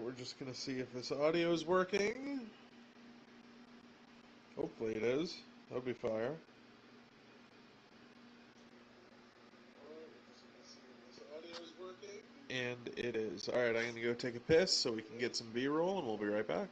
we're just going to see if this audio is working. Hopefully it is. That would be fire. And it is. Alright, I'm going to go take a piss so we can get some B-roll, and we'll be right back.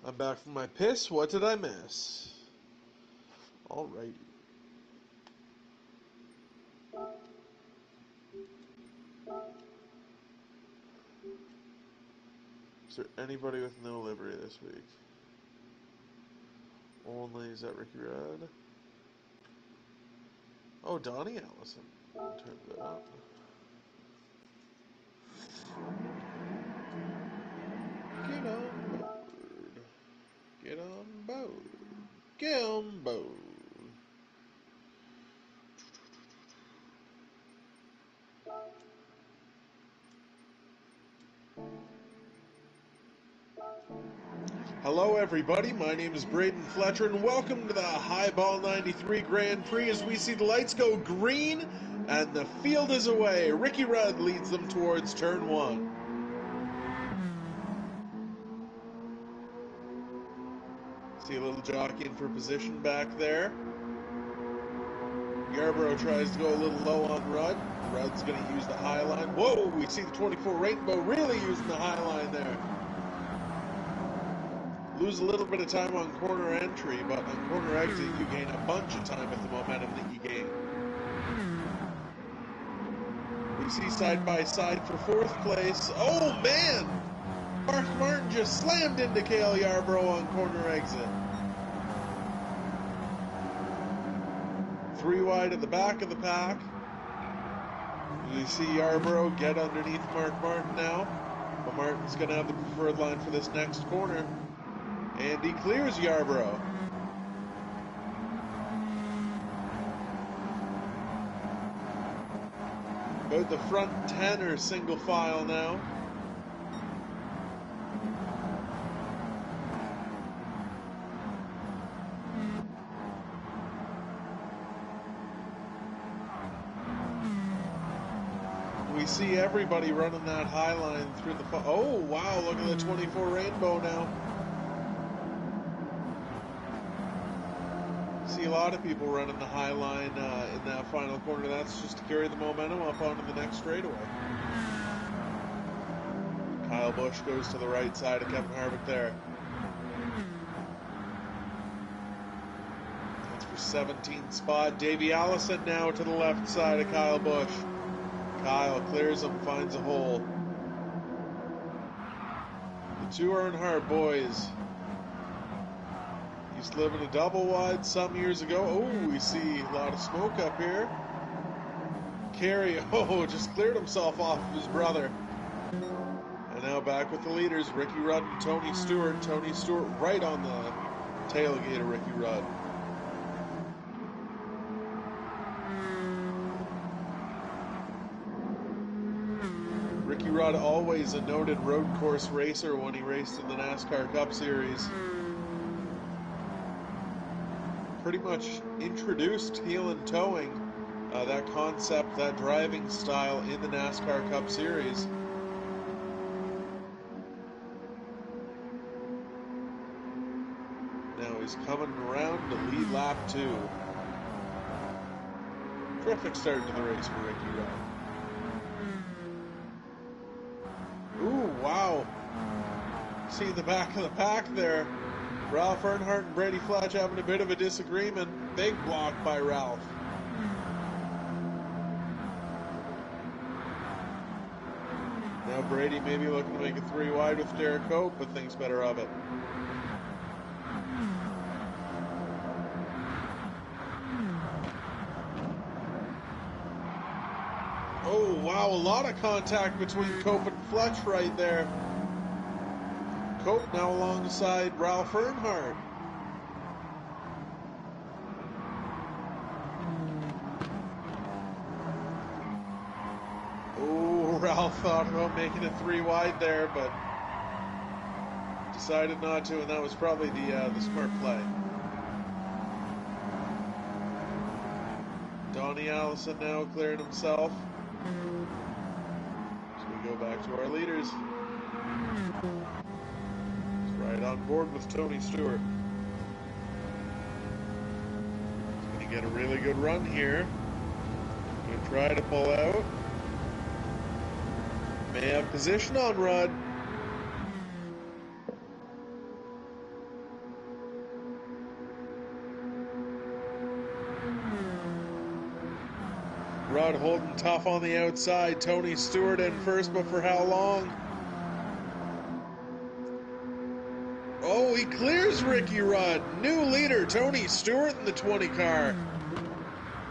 I'm back from my piss. What did I miss? Alrighty. Is there anybody with no livery this week? Only, is that Ricky Rudd? Oh, Donnie Allison. Turns out. Get on board. Get on board. Get on board. Hello everybody, my name is Braden Fletcher and welcome to the Highball 93 Grand Prix as we see the lights go green and the field is away. Ricky Rudd leads them towards turn one. See a little jockeying for position back there. Yarborough tries to go a little low on Rudd. Rudd's going to use the high line. Whoa, we see the 24 Rainbow really using the high line there. Lose a little bit of time on corner entry, but on corner exit you gain a bunch of time with the momentum that you gain. We see side by side for fourth place. Oh man! Mark Martin just slammed into Cale Yarborough on corner exit. 3 wide at the back of the pack. We see Yarborough get underneath Mark Martin now, but Martin's going to have the preferred line for this next corner. And he clears Yarborough. About the front 10 are single file now. We see everybody running that high line through the... Oh, wow, look at the 24 Rainbow now. See a lot of people running the high line in that final corner. That's just to carry the momentum up onto the next straightaway. Kyle Busch goes to the right side of Kevin Harvick there. 17th spot. Davey Allison now to the left side of Kyle Busch. Kyle clears him, finds a hole. The two Earnhardt boys used to live in a double wide some years ago. Oh, we see a lot of smoke up here. Kerry, just cleared himself off of his brother. And now back with the leaders, Ricky Rudd and Tony Stewart. Tony Stewart right on the tailgate of Ricky Rudd. Ricky Rudd, always a noted road course racer when he raced in the NASCAR Cup Series. Pretty much introduced heel and towing, that concept, that driving style in the NASCAR Cup Series. Now he's coming around to lead lap 2. Terrific start to the race for Ricky Rudd. Ooh, wow. See the back of the pack there. Ralph Earnhardt and Brady Fletch having a bit of a disagreement. Big block by Ralph. Now Brady maybe looking to make it 3 wide with Derek Hope, but thinks better of it. Oh, wow, a lot of contact between Cope and Fletch right there. Cope now alongside Ralph Earnhardt. Oh, Ralph thought about making it 3 wide there, but decided not to, and that was probably the smart play. Donnie Allison now clearing himself. So we go back to our leaders. He's right on board with Tony Stewart. He's going to get a really good run here. Going to try to pull out. May have position on Rudd. Rudd holding tough on the outside. Tony Stewart in first, but for how long? Oh, he clears Ricky Rudd. New leader, Tony Stewart in the 20 car.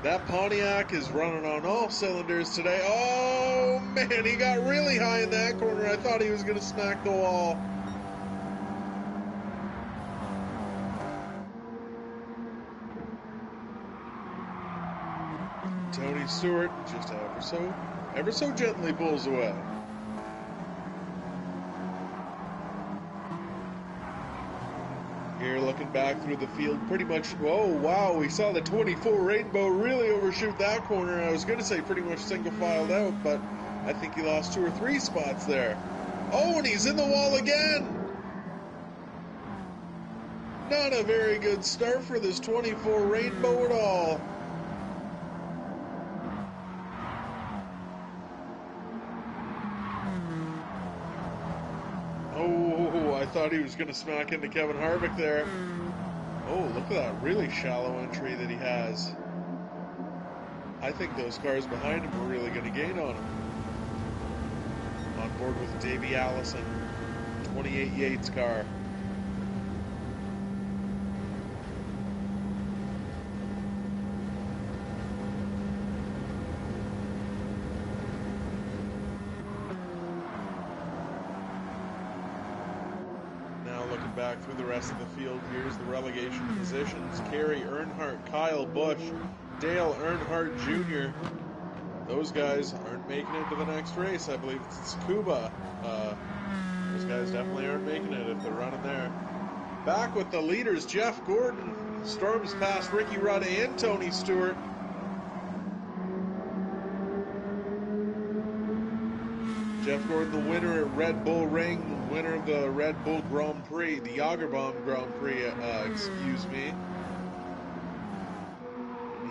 That Pontiac is running on all cylinders today. Oh, man, he got really high in that corner. I thought he was going to smack the wall. Tony Stewart just ever so gently pulls away. Here looking back through the field, pretty much, oh wow, we saw the 24 Rainbow really overshoot that corner. I was going to say pretty much single filed out, but I think he lost 2 or 3 spots there. Oh, and he's in the wall again. Not a very good start for this 24 Rainbow at all. Oh, I thought he was going to smack into Kevin Harvick there. Oh, look at that really shallow entry that he has. I think those cars behind him are really going to gain on him. On board with Davey Allison, 28 Yates car. Back through the rest of the field. Here's the relegation positions. Kerry Earnhardt, Kyle Busch, Dale Earnhardt Jr. Those guys aren't making it to the next race. I believe it's Cuba. Those guys definitely aren't making it if they're running there. Back with the leaders, Jeff Gordon storms past Ricky Rudd and Tony Stewart. Jeff Gordon, the winner at Red Bull Ring, winner of the Red Bull Grand Prix, the Jagerbaum Grand Prix, excuse me.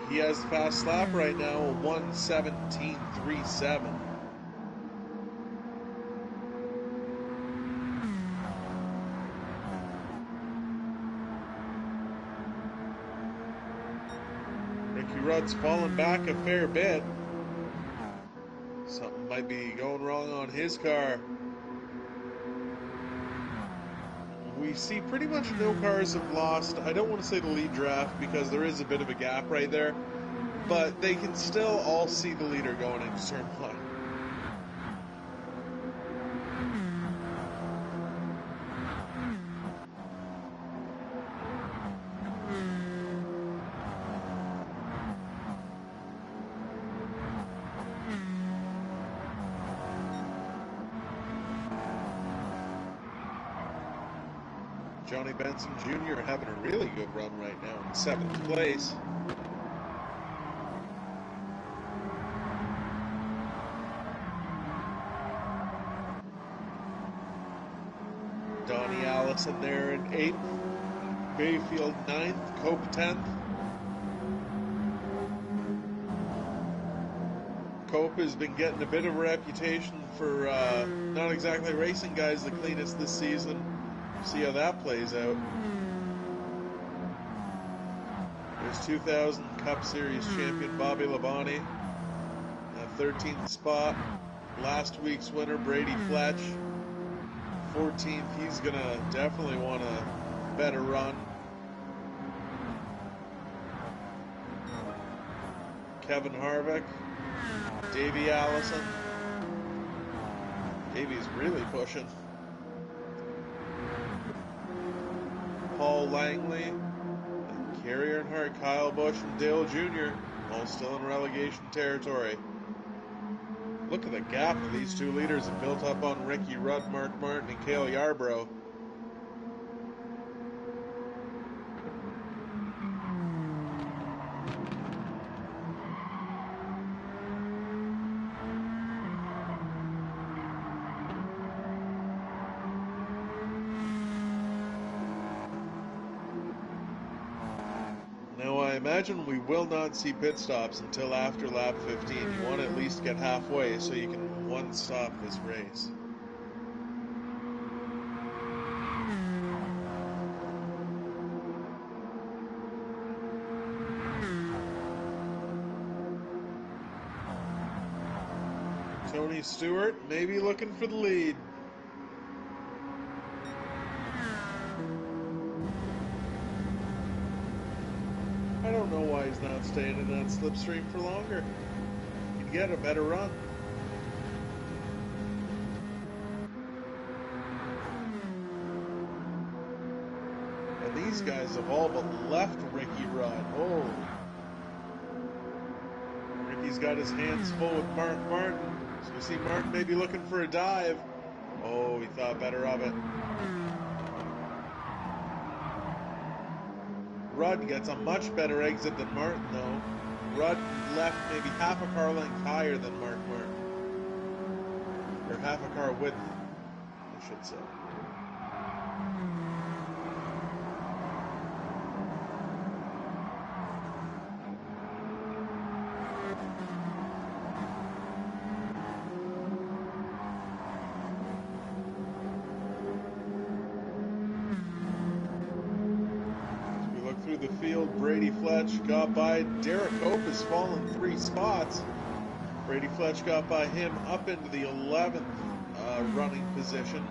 He has the fast lap right now, 1:17.37. Rudd's fallen back a fair bit. Something might be going wrong on his car. We see pretty much no cars have lost. I don't want to say the lead draft because there is a bit of a gap right there, but they can still all see the leader going into turn one. Johnny Benson Jr. having a really good run right now in 7th place. Donnie Allison there in 8th. Bayfield 9th. Cope 10th. Cope has been getting a bit of a reputation for not exactly racing guys the cleanest this season. See how that plays out. There's 2000 Cup Series champion Bobby Labonte, 13th spot. Last week's winner Brady Fletch, 14th. He's gonna definitely want a better run. Kevin Harvick, Davey Allison. Davey's really pushing. Paul Langley, Kerry Earnhardt, Kyle Busch, and Dale Jr. all still in relegation territory. Look at the gap that these two leaders have built up on Ricky Rudd, Mark Martin, and Cale Yarborough. I imagine we will not see pit stops until after lap 15. You want to at least get halfway so you can one-stop this race. Tony Stewart maybe looking for the lead. I don't know why he's not staying in that slipstream for longer. He'd get a better run. And these guys have all but left Ricky Rudd. Oh. Ricky's got his hands full with Mark Martin. So we see Martin maybe looking for a dive. Oh, he thought better of it. Rudd gets a much better exit than Martin, though. Rudd left maybe half a car length higher than Mark Martin. Or half a car width, I should say. Through the field, Brady Fletch got by. Derek Cope has fallen 3 spots. Brady Fletch got by him up into the 11th running position.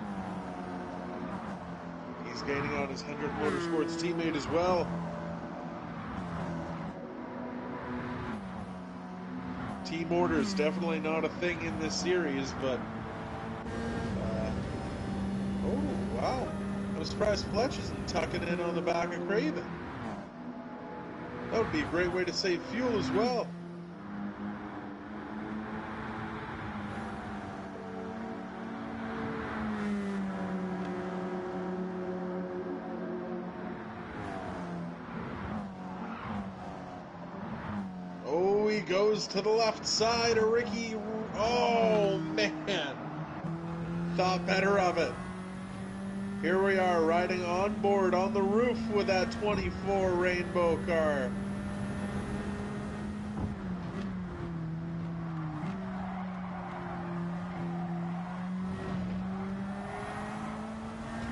He's gaining on his Hendrick Motorsports teammate as well. Team order is definitely not a thing in this series, but oh wow, I'm surprised Fletch isn't tucking in on the back of Craven. That would be a great way to save fuel as well. Oh, he goes to the left side of Ricky. Oh, man. Thought better of it. Here we are riding on board on the roof with that 24 Rainbow car.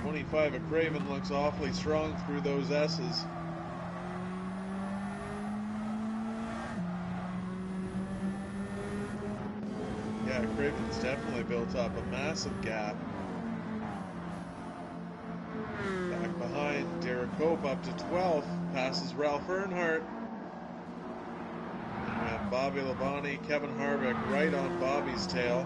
'25 at Craven looks awfully strong through those S's. Yeah, Craven's definitely built up a massive gap. Back behind, Derek Hope up to 12th, passes Ralph Earnhardt. And we have Bobby Labonte, Kevin Harvick right on Bobby's tail.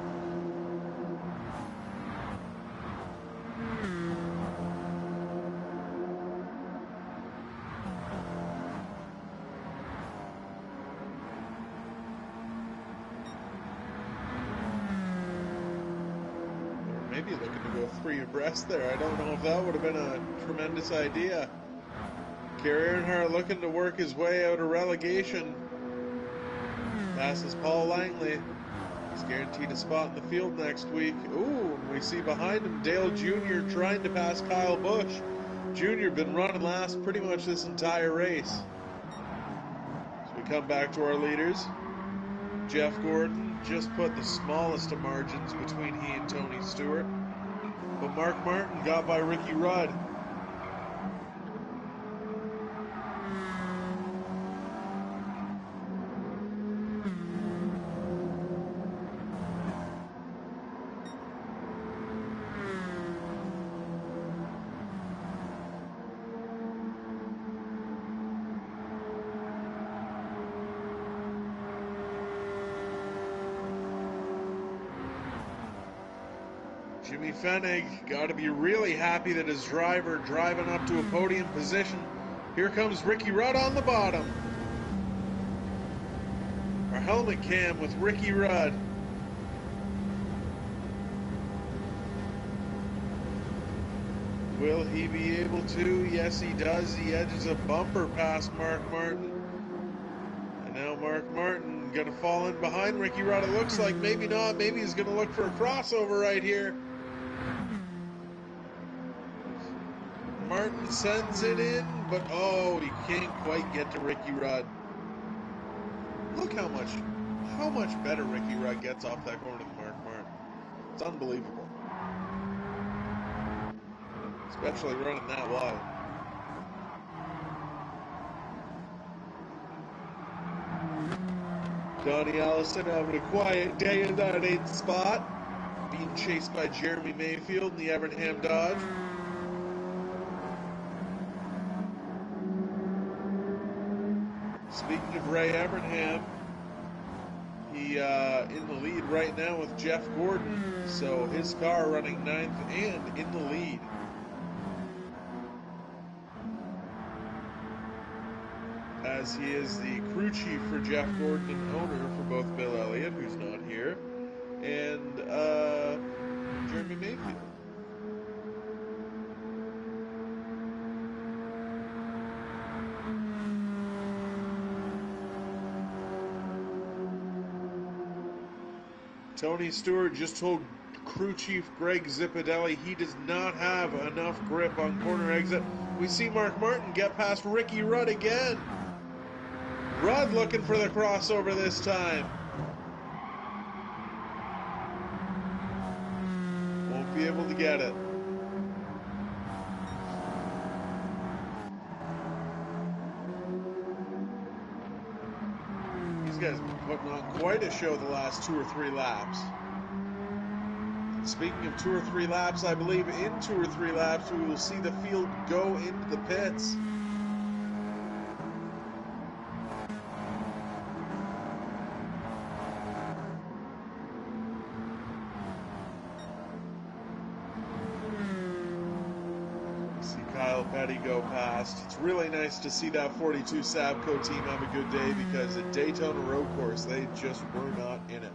Maybe looking to go 3 abreast there. I don't know if that would have been a tremendous idea. Gary Earnhardt looking to work his way out of relegation. Passes Paul Langley. He's guaranteed a spot in the field next week. Ooh, we see behind him Dale Jr. trying to pass Kyle Busch. Jr. been running last pretty much this entire race. So we come back to our leaders. Jeff Gordon just put the smallest of margins between he and Tony Stewart. But Mark Martin got by Ricky Rudd. Jimmy Fennig got to be really happy that his driver driving up to a podium position. Here comes Ricky Rudd on the bottom. Our helmet cam with Ricky Rudd. Will he be able to? Yes, he does. He edges a bumper past Mark Martin. And now Mark Martin going to fall in behind Ricky Rudd. It looks like maybe not. Maybe he's going to look for a crossover right here. Martin sends it in, but oh, he can't quite get to Ricky Rudd. Look how much better Ricky Rudd gets off that corner than Mark Martin. It's unbelievable. Especially running that wide. Donnie Allison having a quiet day in that 8th spot. Being chased by Jeremy Mayfield in the Evernham Dodge. Speaking of Ray Evernham, he in the lead right now with Jeff Gordon, so his car running 9th and in the lead. As he is the crew chief for Jeff Gordon and owner for both Bill Elliott, who's not here, and Jeremy Mayfield. Tony Stewart just told crew chief Greg Zipadelli he does not have enough grip on corner exit. We see Mark Martin get past Ricky Rudd again. Rudd looking for the crossover this time. Won't be able to get it. These guys have been putting on quite a show the last 2 or 3 laps. And speaking of 2 or 3 laps, I believe in 2 or 3 laps we will see the field go into the pits. Kyle Petty go past. It's really nice to see that 42 Sabco team have a good day because at Daytona Road Course, they just were not in it.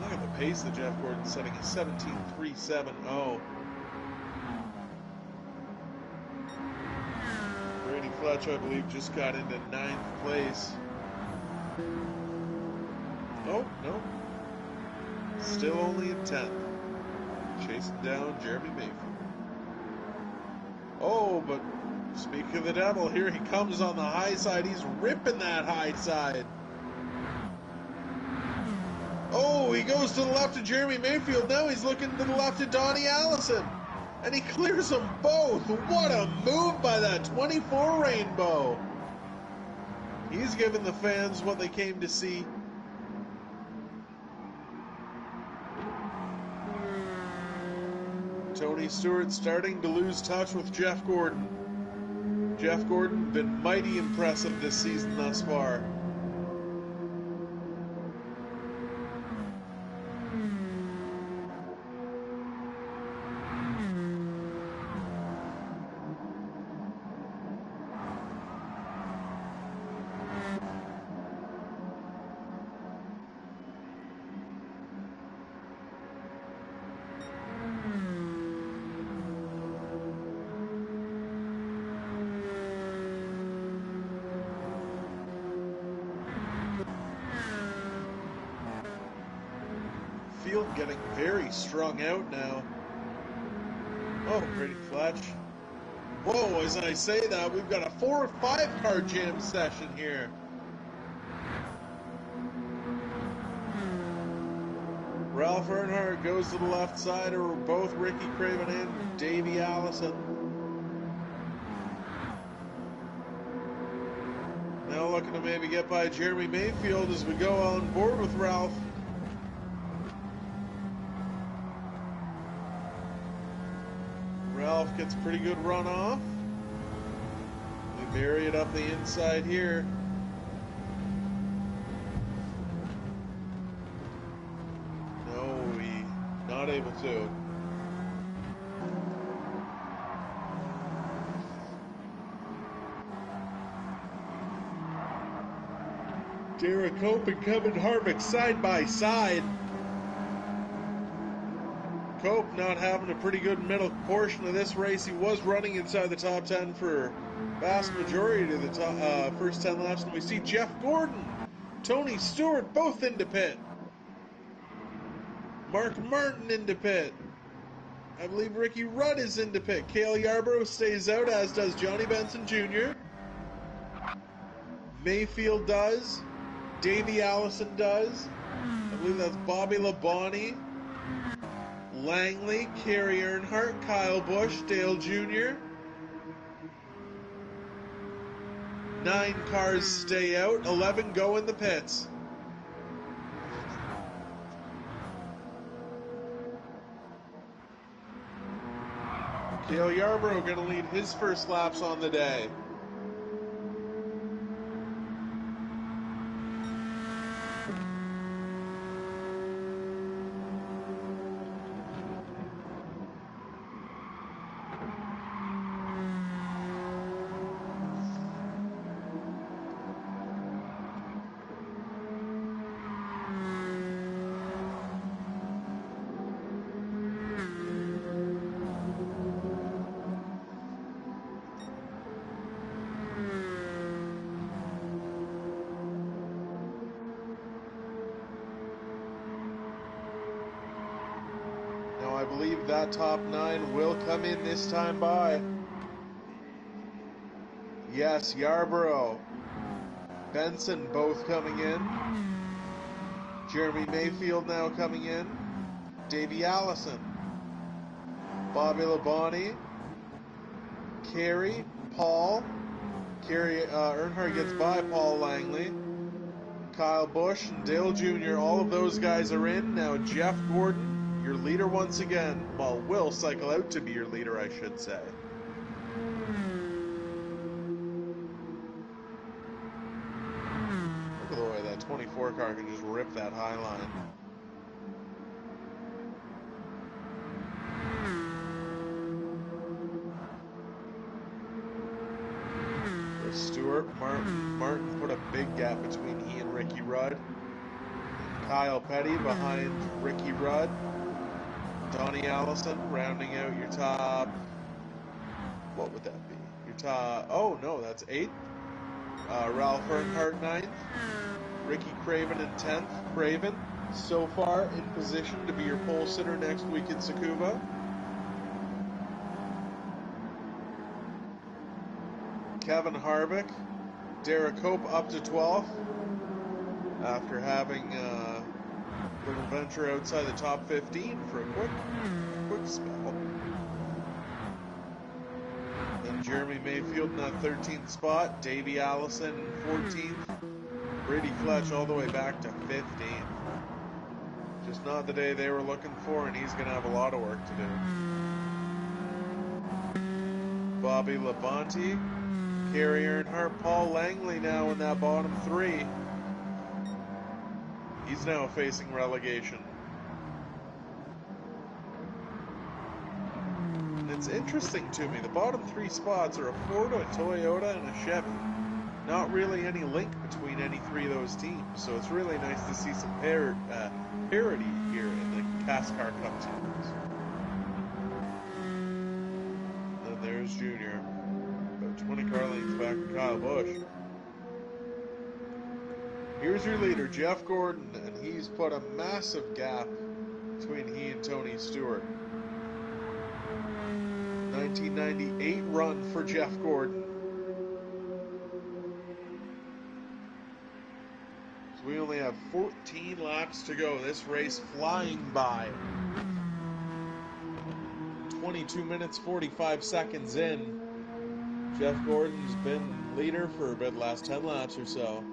Look at the pace that Jeff Gordon's setting at 17.370. Brady Fletch, I believe, just got into 9th place. Oh, no. Still only in 10th. Chasing down Jeremy Mayfield. Oh, but speaking of the devil, here he comes on the high side. He's ripping that high side. Oh, he goes to the left of Jeremy Mayfield. Now he's looking to the left of Donnie Allison. And he clears them both. What a move by that 24 Rainbow. He's given the fans what they came to see. Tony Stewart starting to lose touch with Jeff Gordon. Jeff Gordon been mighty impressive this season thus far. Field getting very strung out now. Oh, Brady Fletch. Whoa, as I say that, we've got a 4 or 5 car jam session here. Ralph Earnhardt goes to the left side, or both Ricky Craven and Davey Allison. Now looking to maybe get by Jeremy Mayfield as we go on board with Ralph. Ralph gets a pretty good run off. We bury it up the inside here. No, we not able to. Derek Cope and Kevin Harvick side by side. Cope not having a pretty good middle portion of this race. He was running inside the top 10 for vast majority of the top, first 10 laps. And we see Jeff Gordon, Tony Stewart both into pit. Mark Martin into pit. I believe Ricky Rudd is into pit. Cale Yarborough stays out, as does Johnny Benson Jr. Mayfield does. Davey Allison does. I believe that's Bobby Labonte. Langley, Kerry Earnhardt, Kyle Busch, Dale Jr. 9 cars stay out, 11 go in the pits. Cale Yarborough going to lead his first laps on the day. I believe that top 9 will come in this time by. Yes, Yarborough, Benson both coming in. Jeremy Mayfield now coming in. Davey Allison. Bobby Labonte. Kerry, Paul. Earnhardt gets by Paul Langley. Kyle Busch and Dale Jr. All of those guys are in. Now Jeff Gordon, your leader once again. Well, will cycle out to be your leader, I should say. Look at the way that 24 car can just rip that high line. With Stewart, Martin put a big gap between he and Ricky Rudd. Kyle Petty behind Ricky Rudd. Donnie Allison rounding out your top, what would that be? Your top, oh no, that's 8th. Ralph Earnhardt 9th. Ricky Craven in 10th. Craven, so far in position to be your pole sitter next week in Tsukuba. Kevin Harvick, Derek Cope up to 12th. After having little venture outside the top 15 for a quick spell. Then Jeremy Mayfield in that 13th spot. Davey Allison in 14th. Brady Fletch all the way back to 15th. Just not the day they were looking for, and he's going to have a lot of work to do. Bobby Labonte, Kerry Earnhardt, Paul Langley now in that bottom three. He's now facing relegation. And it's interesting to me, the bottom three spots are a Ford, a Toyota, and a Chevy. Not really any link between any three of those teams, so it's really nice to see some parity here in the CASCAR Cup teams. Then there's Junior, about 20 car lengths back from Kyle Busch. Here's your leader, Jeff Gordon, and he's put a massive gap between he and Tony Stewart. 1998 run for Jeff Gordon. So we only have 14 laps to go. This race flying by. 22 minutes, 45 seconds in. Jeff Gordon's been leader for about the last 10 laps or so.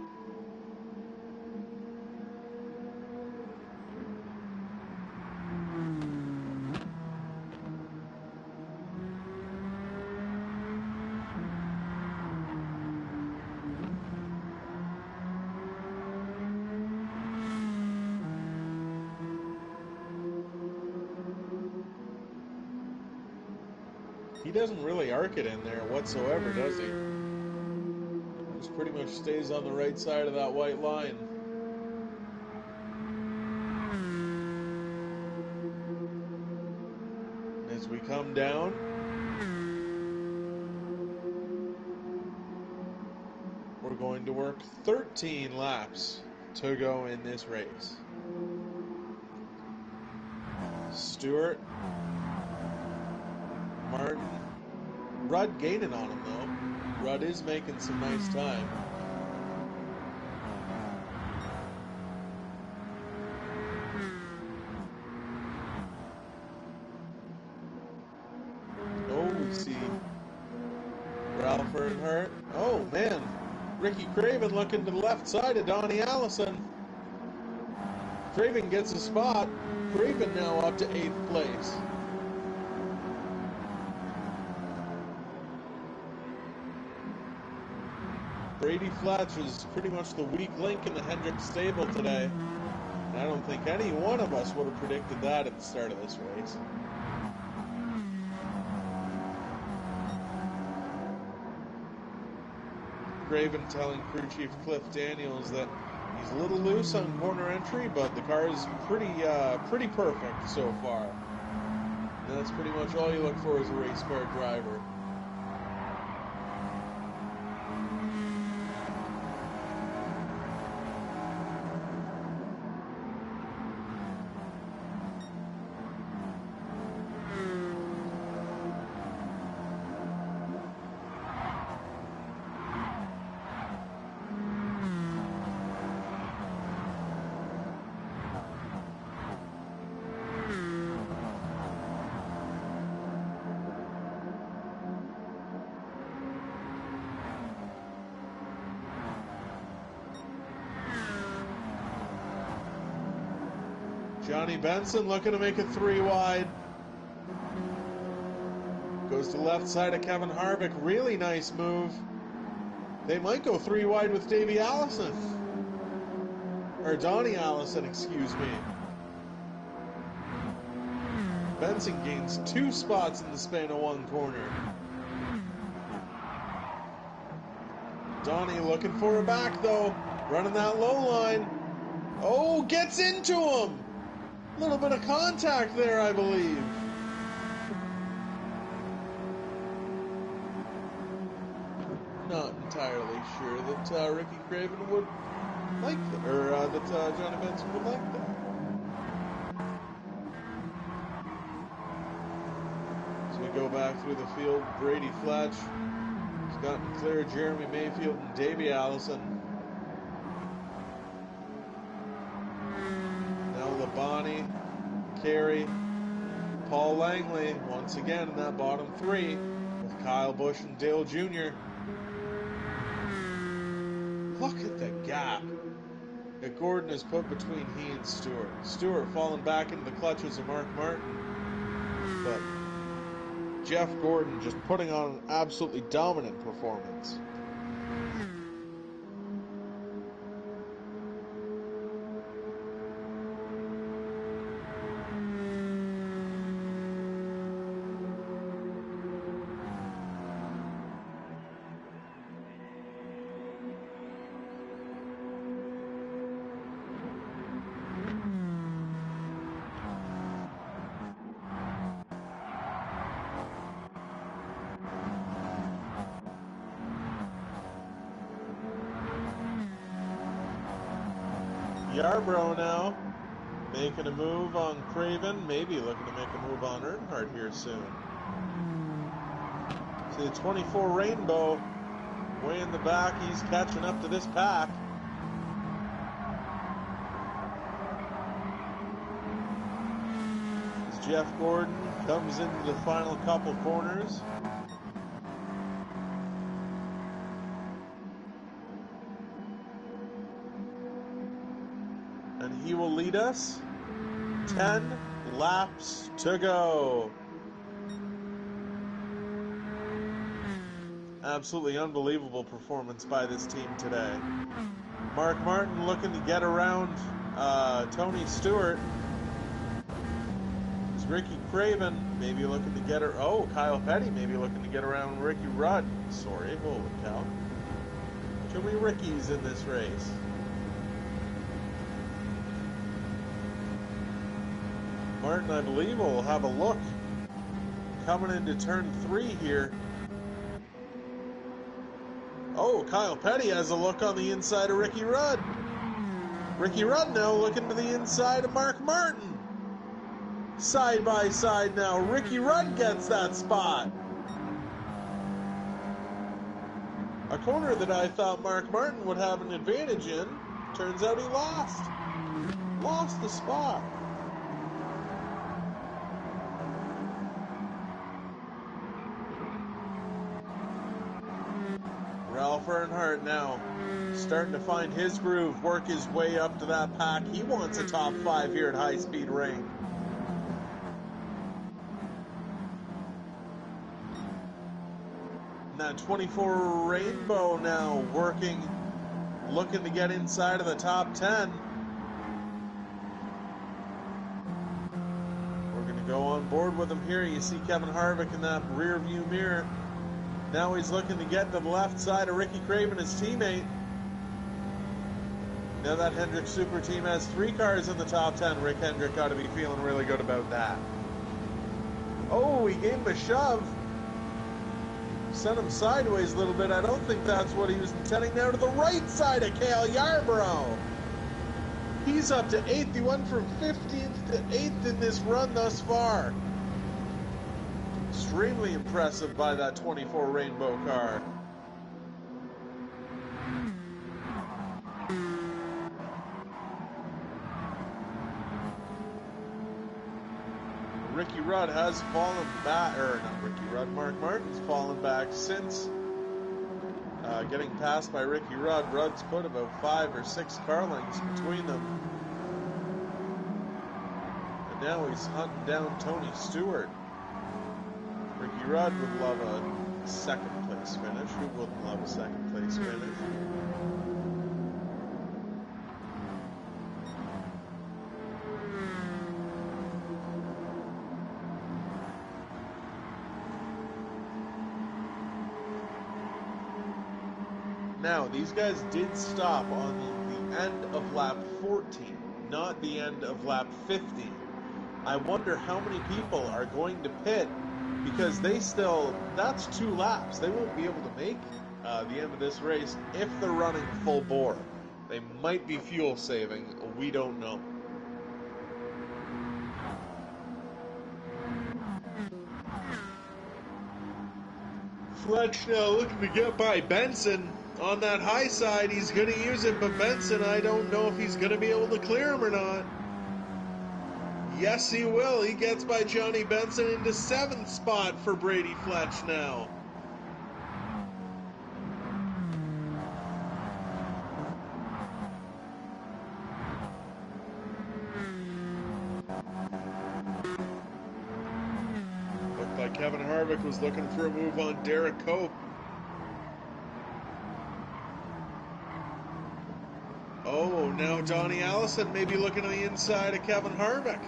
He doesn't really arc it in there whatsoever, does he? Just pretty much stays on the right side of that white line. As we come down, we're going to work 13 laps to go in this race. Stewart, Martin, Rudd gaining on him though. Rudd is making some nice time. Oh, we see Ralph Earnhardt. Oh man, Ricky Craven looking to the left side of Donnie Allison. Craven gets a spot. Craven now up to 8th place. Brady Fletch is pretty much the weak link in the Hendrick stable today. And I don't think any one of us would have predicted that at the start of this race. Craven telling crew chief Cliff Daniels that he's a little loose on corner entry, but the car is pretty perfect so far. And that's pretty much all you look for as a race car driver. Johnny Benson looking to make it 3 wide. Goes to the left side of Kevin Harvick. Really nice move. They might go 3 wide with Davey Allison. Or Donnie Allison, excuse me. Benson gains 2 spots in the span of 1 corner. Donnie looking for a back though. Running that low line. Oh, gets into him. A little bit of contact there, I believe. Not entirely sure that Ricky Craven would like that, or that Johnny Benson would like that. So we go back through the field. Brady Fletch has gotten clear. Jeremy Mayfield and Davey Allison. Labonte, Kerry, Paul Langley, once again in that bottom 3, with Kyle Busch and Dale Jr. Look at the gap that Gordon has put between he and Stewart. Stewart falling back into the clutches of Mark Martin. But Jeff Gordon just putting on an absolutely dominant performance. Yarbrough now making a move on Craven, maybe looking to make a move on Earnhardt here soon. See the 24 Rainbow way in the back, he's catching up to this pack. As Jeff Gordon comes into the final couple corners. And he will lead us 10 laps to go. Absolutely unbelievable performance by this team today. Mark Martin looking to get around Tony Stewart. It's Ricky Craven maybe looking to get her. Oh, Kyle Petty maybe looking to get around Ricky Rudd. Sorry, holy cow. Too many Rickies in this race. Martin, I believe, will have a look coming into turn 3 here. Oh, Kyle Petty has a look on the inside of Ricky Rudd. Ricky Rudd now looking to the inside of Mark Martin. Side by side now. Ricky Rudd gets that spot. A corner that I thought Mark Martin would have an advantage in. Turns out he lost. Lost the spot. Ralph Earnhardt now starting to find his groove, work his way up to that pack. He wants a top 5 here at High Speed Rain. And that 24 Rainbow now working, looking to get inside of the top 10. We're going to go on board with him here. You see Kevin Harvick in that rear view mirror. Now he's looking to get to the left side of Ricky Craven, his teammate. Now that Hendrick Super Team has 3 cars in the top 10. Rick Hendrick ought to be feeling really good about that. Oh, he gave him a shove. Sent him sideways a little bit. I don't think that's what he was intending. Now to the right side of Cale Yarbrough. He's up to 8th. He went from 15th to 8th in this run thus far. Extremely impressive by that 24 Rainbow car. Ricky Rudd has fallen back, or not Ricky Rudd, Mark Martin's fallen back since getting passed by Ricky Rudd. Rudd's put about 5 or 6 car lengths between them. And now he's hunting down Tony Stewart. Ricky Rudd would love a second place finish. Who wouldn't love a second place finish? Now, these guys did stop on the end of lap 14, not the end of lap 15. I wonder how many people are going to pit, because they still, that's 2 laps. They won't be able to make the end of this race if they're running full bore. They might be fuel saving, we don't know. Fletch now looking to get by Benson. On that high side, he's going to use it, but Benson, I don't know if he's going to be able to clear him or not. Yes, he will. He gets by Johnny Benson into 7th spot for Brady Fletch now. Kevin Harvick was looking for a move on Derek Cope. Oh, now Donnie Allison may be looking on the inside of Kevin Harvick.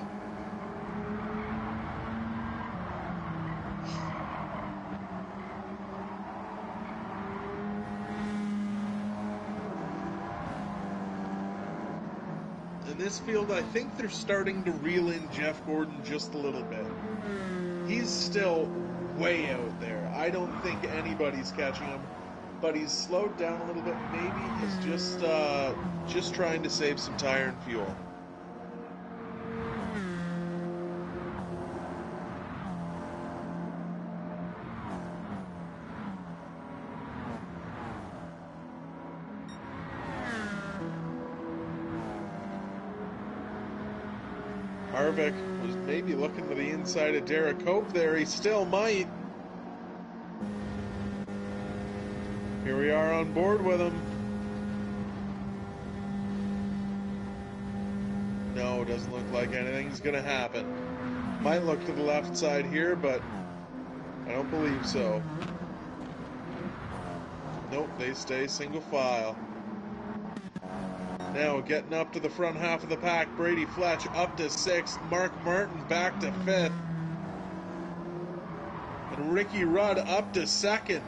In this field, I think they're starting to reel in Jeff Gordon just a little bit. He's still way out there. I don't think anybody's catching him, but he's slowed down a little bit. Maybe he's just trying to save some tire and fuel. Harvick was maybe looking to the inside of Derek Cope there. He still might. Here we are on board with him. No, doesn't look like anything's going to happen. Might look to the left side here, but I don't believe so. Nope, they stay single file. Now getting up to the front half of the pack, Brady Fletch up to 6th, Mark Martin back to 5th, and Ricky Rudd up to 2nd.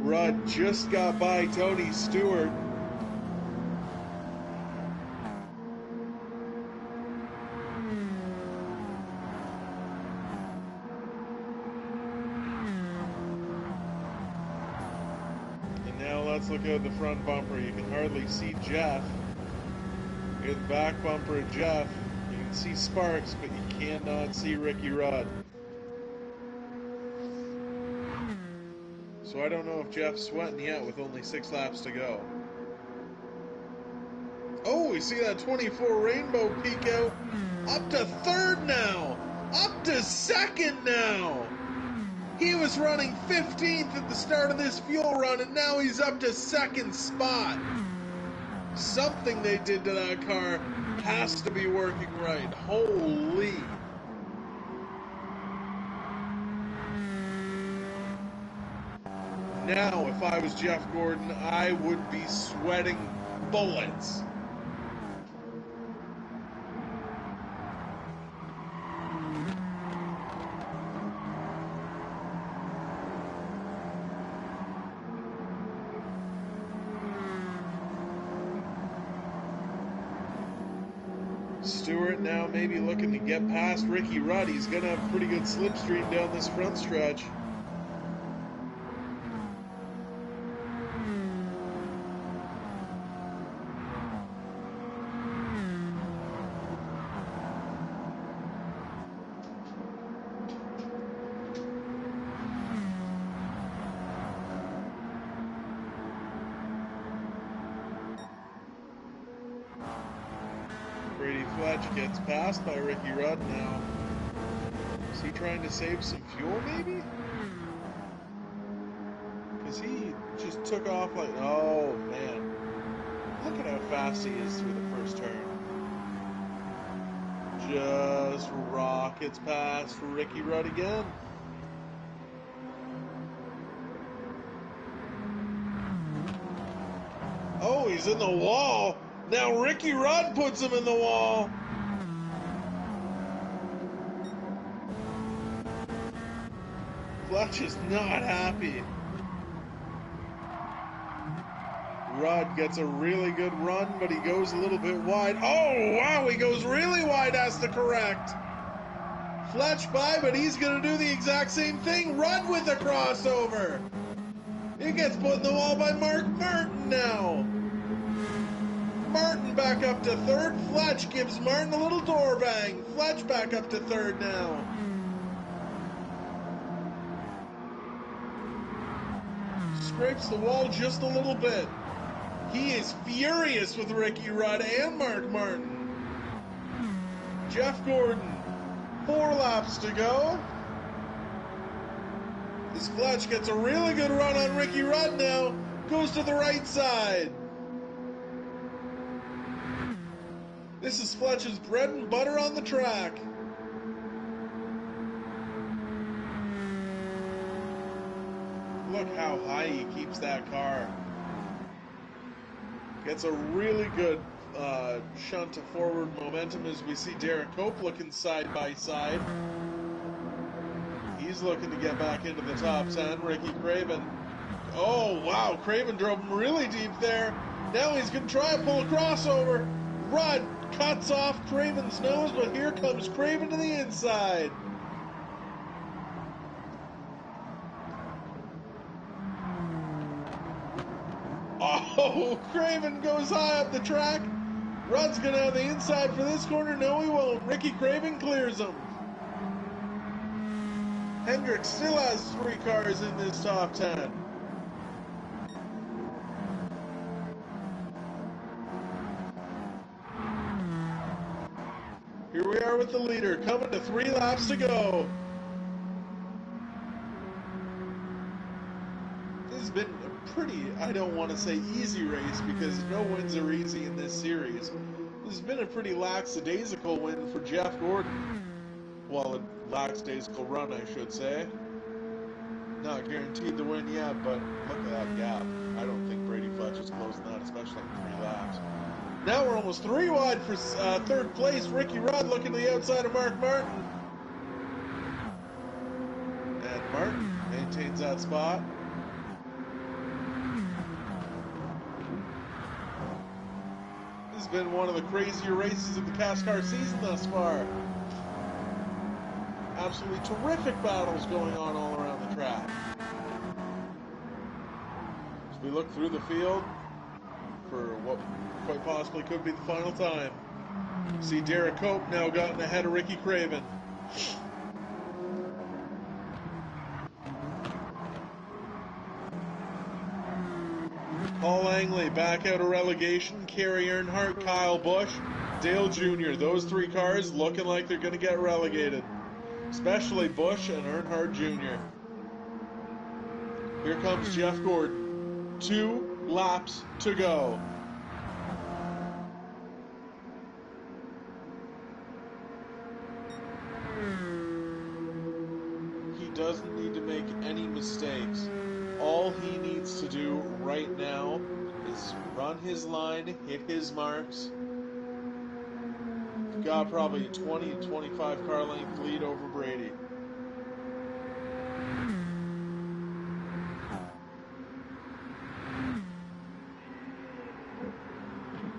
Rudd just got by Tony Stewart. Let's look at the front bumper. You can hardly see Jeff. Here's the back bumper of Jeff. You can see sparks, but you cannot see Ricky Rudd. So I don't know if Jeff's sweating yet with only 6 laps to go. Oh, we see that 24 rainbow peek out. Up to 3rd now. Up to 2nd now. He was running 15th at the start of this fuel run, and now he's up to 2nd spot. Something they did to that car has to be working right. Holy. Now, if I was Jeff Gordon, I would be sweating bullets. Stewart now maybe looking to get past Ricky Rudd. He's going to have a pretty good slipstream down this front stretch. Brady Fletch gets passed by Ricky Rudd now. Is he trying to save some fuel, maybe? Because he just took off like, oh man. Look at how fast he is through the first turn. Just rockets past Ricky Rudd again. Oh, he's in the wall. Now Ricky Rudd puts him in the wall. Fletch is not happy. Rudd gets a really good run, but he goes a little bit wide. Oh, wow, he goes really wide, has to correct. Fletch by, but he's going to do the exact same thing. Rudd with a crossover. He gets put in the wall by Mark Martin now. Martin back up to 3rd. Fletch gives Martin a little door bang. Fletch back up to 3rd now. Scrapes the wall just a little bit. He is furious with Ricky Rudd and Mark Martin. Jeff Gordon, 4 laps to go. This Fletch gets a really good run on Ricky Rudd now. Goes to the right side. This is Fletcher's bread and butter on the track. Look how high he keeps that car. Gets a really good shunt to forward momentum as we see Derek Cope looking side by side. He's looking to get back into the top 10. Ricky Craven. Oh, wow. Craven drove him really deep there. Now he's going to try to pull a crossover. Rudd cuts off Craven's nose, but here comes Craven to the inside. Oh, Craven goes high up the track. Rudd's going to have the inside for this corner. No, he won't. Ricky Craven clears him. Hendrick still has 3 cars in this top 10. Here we are with the leader, coming to 3 laps to go. This has been a pretty, I don't want to say easy race, because no wins are easy in this series. This has been a pretty lackadaisical win for Jeff Gordon. Well, a lackadaisical run, I should say. Not guaranteed to win yet, but look at that gap. I don't think Brady Fletcher's closing that, especially in 3 laps. Now we're almost 3 wide for 3rd place. Ricky Rudd looking to the outside of Mark Martin. And Martin maintains that spot. This has been one of the crazier races of the CASCAR season thus far. Absolutely terrific battles going on all around the track. As we look through the field for what quite possibly could be the final time. See Derek Cope now gotten ahead of Ricky Craven. Paul Langley back out of relegation. Kerry Earnhardt, Kyle Busch, Dale Jr. Those 3 cars looking like they're going to get relegated. Especially Busch and Earnhardt Jr. Here comes Jeff Gordon. 2 laps to go. He doesn't need to make any mistakes. All he needs to do right now is run his line, hit his marks. He's got probably a 20 to 25 car length lead over Brady.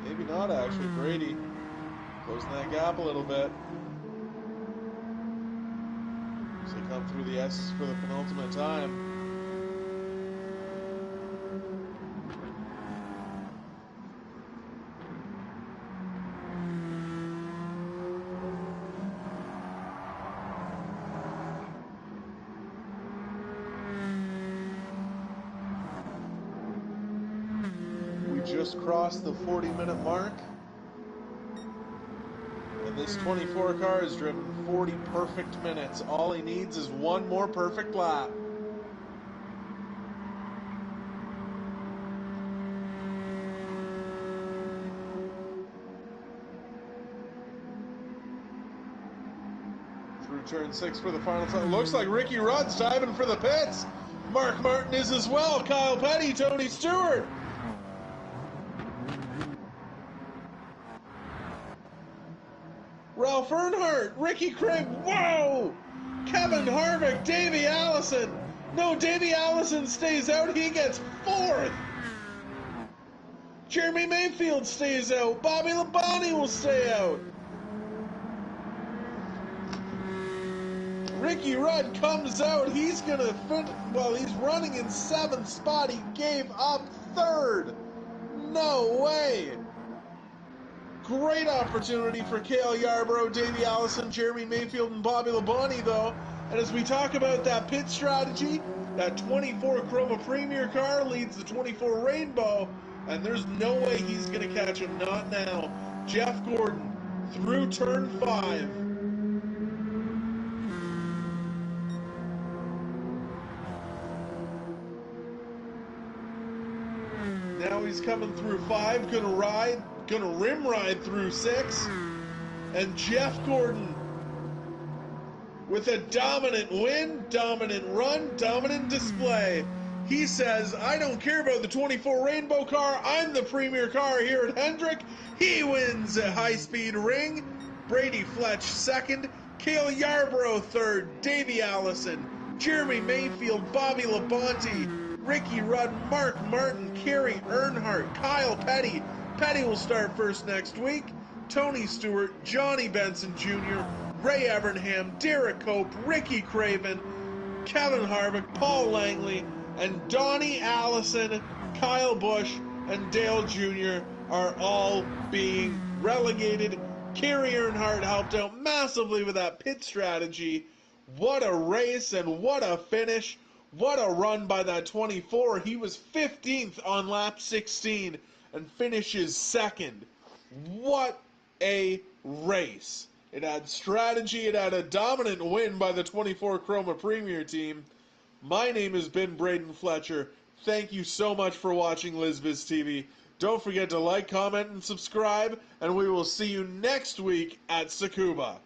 Maybe not, actually. Brady closing that gap a little bit. As they come through the S's for the penultimate time. Just crossed the 40-minute mark, and this 24 car has driven 40 perfect minutes. All he needs is 1 more perfect lap. Through turn 6 for the final time. Looks like Ricky Rudd's diving for the pits. Mark Martin is as well. Kyle Petty, Tony Stewart. Ralph Earnhardt, Ricky Craig, whoa! Kevin Harvick, Davey Allison. No, Davey Allison stays out, he gets 4th. Jeremy Mayfield stays out, Bobby Labonte will stay out. Ricky Rudd comes out, he's gonna he's running in 7th spot, he gave up 3rd. No way! Great opportunity for Cale Yarborough, Davey Allison, Jeremy Mayfield, and Bobby Labonte, though. And as we talk about that pit strategy, that 24 Chroma Premier car leads the 24 Rainbow, and there's no way he's going to catch him. Not now. Jeff Gordon through turn 5. Now he's coming through 5, going to ride gonna rim ride through 6. And Jeff Gordon with a dominant win, dominant run, dominant display. He says, I don't care about the 24 Rainbow car. I'm the premier car here at Hendrick. He wins a high-speed ring. Brady Fletch second. Cale Yarborough third. Davey Allison. Jeremy Mayfield. Bobby Labonte. Ricky Rudd. Mark Martin. Kerry Earnhardt. Kyle Petty. Petty will start first next week. Tony Stewart. Johnny Benson Jr. Ray Evernham. Derek Cope. Ricky Craven. Kevin Harvick. Paul Langley. And Donnie Allison, Kyle Busch, and Dale Jr. are all being relegated. Kerry Earnhardt helped out massively with that pit strategy. What a race and what a finish. What a run by that 24. He was 15th on lap 16 and finishes second. What a race. It had strategy. It had a dominant win by the 24 Chroma Premier team. My name has been Braden Fletcher. Thank you so much for watching LizViz TV. Don't forget to like, comment, and subscribe, and we will see you next week at Tsukuba.